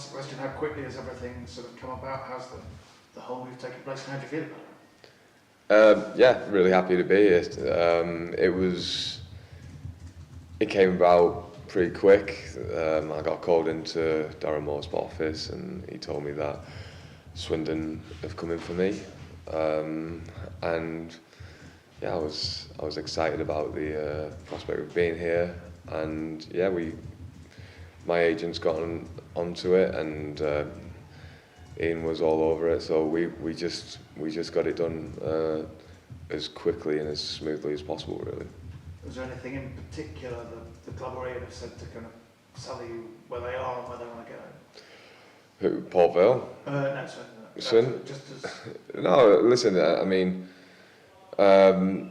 ask the question, how quickly has everything sort of come about? How's the whole move taken place, and how do you feel about it? Yeah, really happy to be here. It came about pretty quick. I got called into Darren Moore's office, and he told me that Swindon have come in for me, and yeah, I was excited about the prospect of being here, and yeah, my agent's got onto it, and Ian was all over it, so we just got it done as quickly and as smoothly as possible, really. Was there anything in particular the club or Ian have said to kind of tell you where they are and where they want to go? Who, Port Vale? No, Swindon? just as... No, listen, I mean, I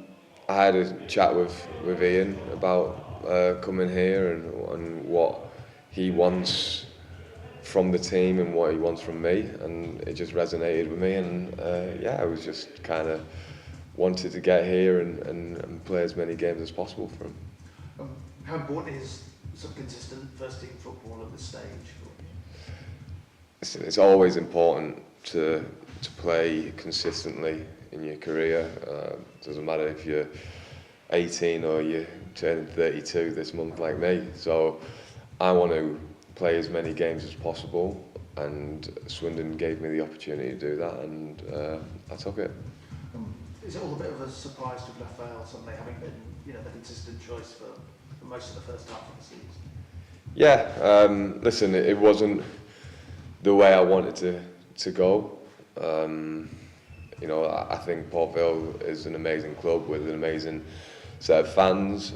had a chat with Ian about coming here and what he wants from the team and what he wants from me, and it just resonated with me, and yeah, I was just kind of wanted to get here and play as many games as possible for him. How important is sort of consistent first team football at this stage? It's always important to play consistently in your career. Doesn't matter if you're 18 or you're turning 32 this month like me. So I want to play as many games as possible, and Swindon gave me the opportunity to do that, and I took it. Is it all a bit of a surprise to have left Vale suddenly, having been, the consistent choice for most of the first half of the season? Yeah, listen, it wasn't the way I wanted to go. I think Port Vale is an amazing club with an amazing set of fans,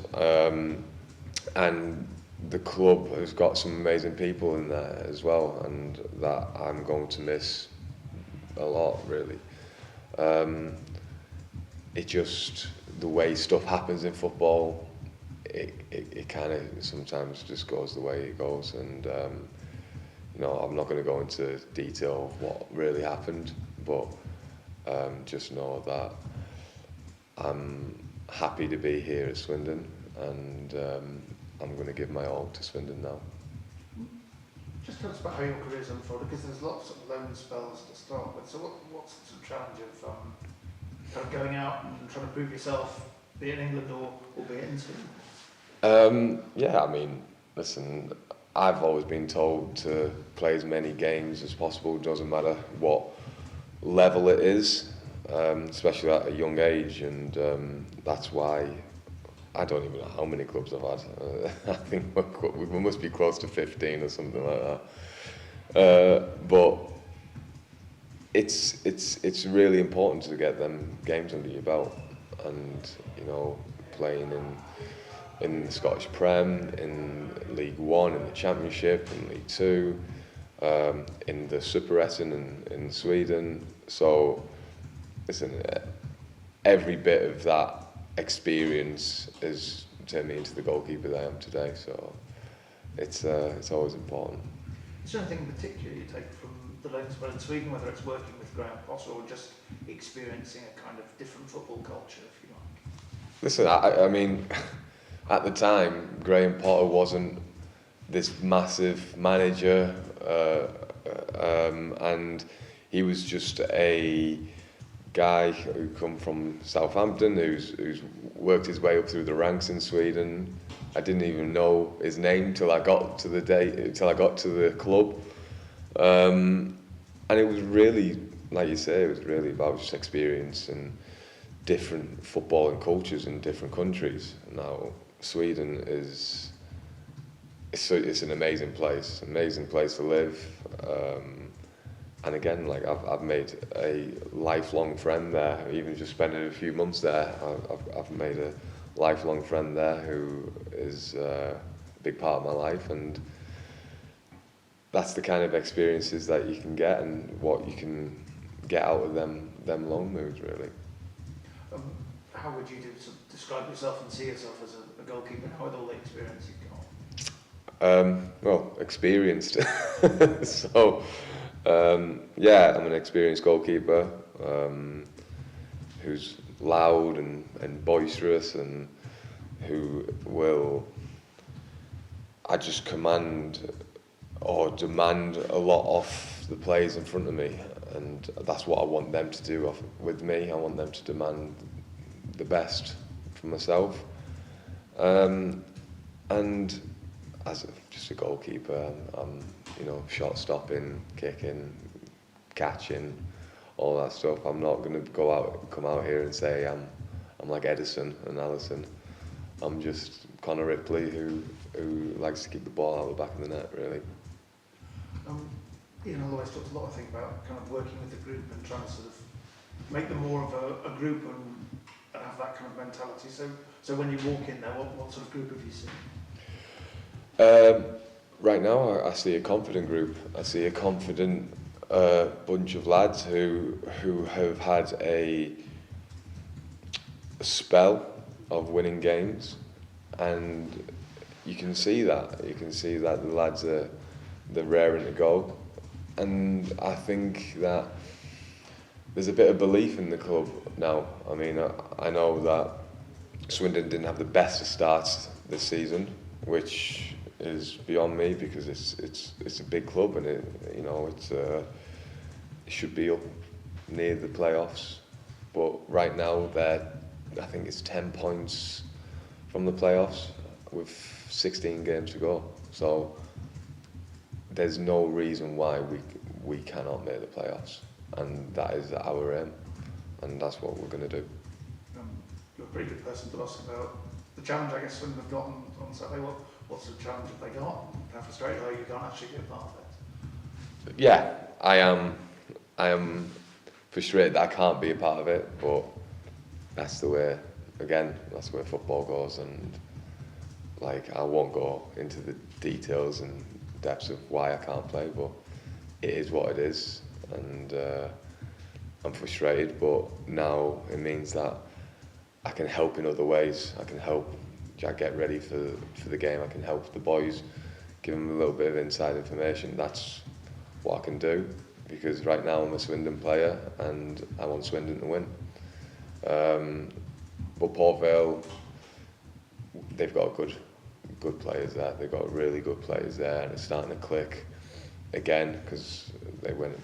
and the club has got some amazing people in there as well, and that I'm going to miss a lot, really. It just, the way stuff happens in football, it kind of sometimes just goes the way it goes, and I'm not going to go into detail of what really happened, but just know that I'm happy to be here at Swindon, and I'm going to give my all to Swindon now. Just tell us about how your career's unfolded, because there's lots of loan spells to start with. So what's the challenge of kind of going out and trying to prove yourself, be it in England or be it in Sweden? Yeah, I mean, listen, I've always been told to play as many games as possible, doesn't matter what level it is, especially at a young age, and that's why I don't even know how many clubs I've had. I think we must be close to 15 or something like that. But it's really important to get them games under your belt, and playing in the Scottish Prem, in League One, in the Championship, in League Two, in the Superettan in Sweden. So, listen, every bit of that experience has turned me into the goalkeeper that I am today. So, it's always important. Is there anything in particular you take from the loan spell in Sweden, whether it's working with Graham Potter or just experiencing a kind of different football culture, if you like? Listen, I mean, at the time, Graham Potter wasn't this massive manager, and he was just a guy who come from Southampton, who's worked his way up through the ranks in Sweden. I didn't even know his name till I got to the club, and it was really, like you say, it was really about just experience and different football and cultures in different countries. Now, Sweden it's an amazing place to live, and again, like I've made a lifelong friend there. Even just spending a few months there, I've made a lifelong friend there who is a big part of my life, and that's the kind of experiences that you can get and what you can get out of them loan moves, really. How would you describe yourself and see yourself as a goalkeeper now with all the experience you've got? Well, experienced. So, yeah, I'm an experienced goalkeeper who's loud and boisterous, and who will... I just command or demand a lot off the players in front of me, and that's what I want them to do with me. I want them to demand the best from myself. And as just a goalkeeper, I'm shot stopping, kicking, catching, all that stuff. I'm not going to come out here and say I'm like Edison and Allison. I'm just Connor Ripley who likes to keep the ball out the back of the net, really. Ian always talks a lot, I think, about kind of working with the group and trying to sort of make them more of a group and have that kind of mentality. So when you walk in there, what sort of group have you seen? Right now, I see a confident group. I see a confident bunch of lads who have had a spell of winning games, and you can see that. You can see that the lads they're raring to go, and I think that there's a bit of belief in the club now. I mean, I know that Swindon didn't have the best of starts this season, which is beyond me because it's a big club and it should be up near the playoffs. But right now I think it's 10 points from the playoffs with 16 games to go. So there's no reason why we cannot make the playoffs, and that is our aim, and that's what we're going to do. You're a pretty good person to ask about the challenge, I guess, Swindon have got on Saturday. What sort of challenge have they got? How frustrated are you can't actually be a part of it? Yeah, I am frustrated that I can't be a part of it, but that's the way football goes, and I won't go into the details and depths of why I can't play, but it is what it is, and I'm frustrated, but now it means that I can help in other ways. I can help Jack get ready for the game. I can help the boys, give them a little bit of inside information. That's what I can do, because right now I'm a Swindon player and I want Swindon to win. But Port Vale, they've got good players there. They've got really good players there, and it's starting to click again because they went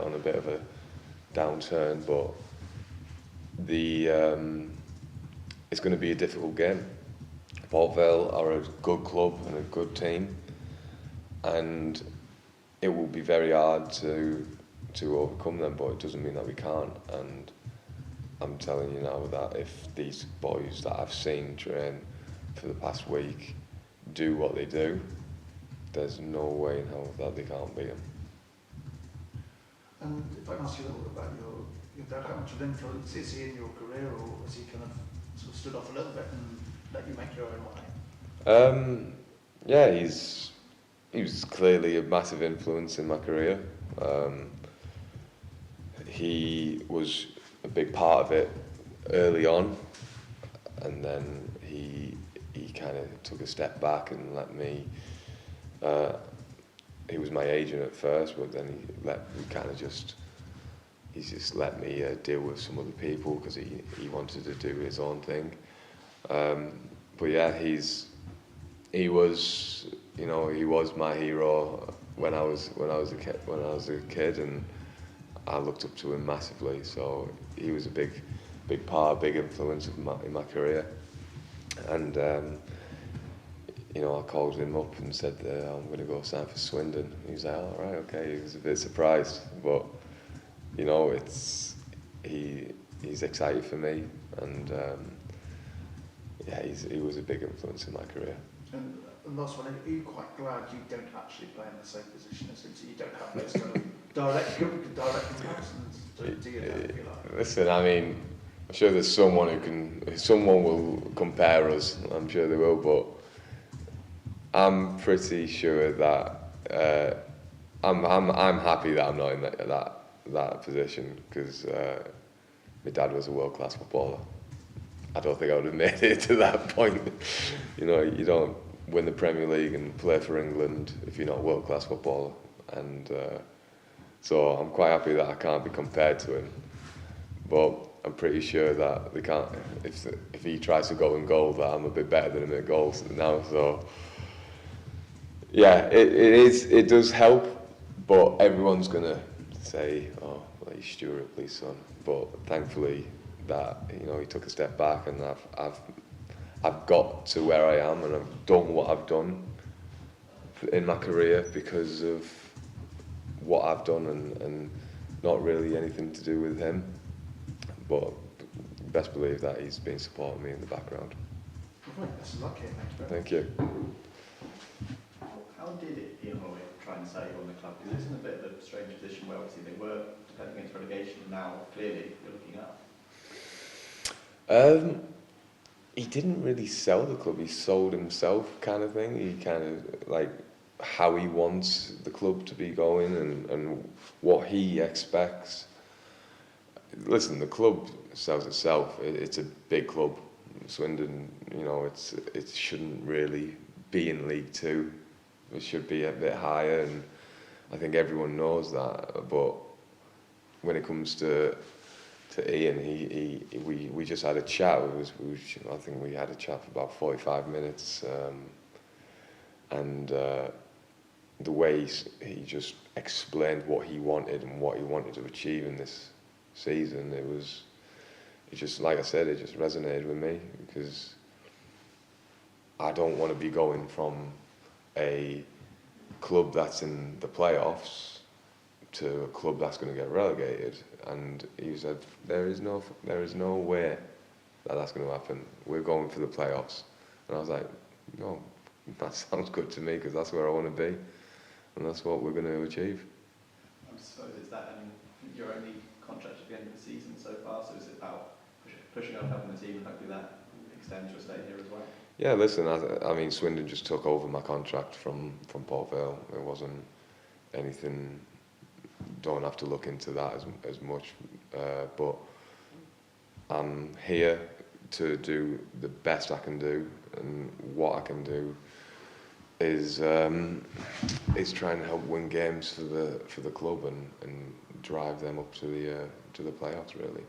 on a bit of a downturn, but it's going to be a difficult game. Port Vale are a good club and a good team, and it will be very hard to overcome them, but it doesn't mean that we can't. And I'm telling you now that if these boys that I've seen train for the past week do what they do, there's no way in hell that they can't beat them. And if I can ask you a little bit about your dad, how much of influence is he in your career, or has he kind of sort of stood off a little bit and let you make your own way? Yeah, he was clearly a massive influence in my career. He was a big part of it early on, and then he kind of took a step back and let me. He was my agent at first, but then he just let me deal with some other people because he wanted to do his own thing. But yeah, he was my hero when I was a kid, and I looked up to him massively. So he was a big big influence in my career. And I called him up and said I'm going to go sign for Swindon. He was like, "All right, okay." He was a bit surprised, but he's excited for me, and he was a big influence in my career. And the last one, are you quite glad you don't actually play in the same position as him, so you don't have those kind of direct comparisons to your dad, if you like? Listen, I mean, I'm sure there's someone will compare us. I'm sure they will, but I'm pretty sure that I'm happy that I'm not in that position, because my dad was a world-class footballer. I don't think I would have made it to that point. You don't win the Premier League and play for England if you're not a world-class footballer, and so I'm quite happy that I can't be compared to him. But I'm pretty sure that they can't. If he tries to go and goal, that I'm a bit better than him at goals now. So Yeah, it is. It does help, but everyone's gonna say, "Oh, well, he's Stuart Ripley's son." But thankfully, that he took a step back, and I've got to where I am, and I've done what I've done in my career because of what I've done, and not really anything to do with him. But best believe that he's been supporting me in the background. Best of luck here, mate. Thank you. How did it feel trying to say on the club? Because it's in a bit of a strange position where obviously they were defending against relegation, and now clearly you're looking up. He didn't really sell the club. He sold himself, kind of thing. He kind of like how he wants the club to be going and what he expects. Listen, the club sells itself. It's a big club. Swindon, it shouldn't really be in League Two. It should be a bit higher, and I think everyone knows that. But when it comes to Ian, we just had a chat. I think we had a chat for about 45 minutes, and the way he just explained what he wanted and what he wanted to achieve in this season, it just, like I said, it just resonated with me, because I don't want to be going from a club that's in the playoffs to a club that's going to get relegated. And he said, there is no way that that's going to happen. We're going for the playoffs. And I was like, no, that sounds good to me, because that's where I want to be, and that's what we're going to achieve. I suppose it's that, you're only contracted at the end of the season so far, so is it about pushing on, helping the team, and hopefully that extends your stay here as well? Yeah, listen, I mean, Swindon just took over my contract from Port Vale. It wasn't anything, don't have to look into that as much, but I'm here to do the best I can do, and what I can do is trying to help win games for the club and drive them up to the playoffs, really.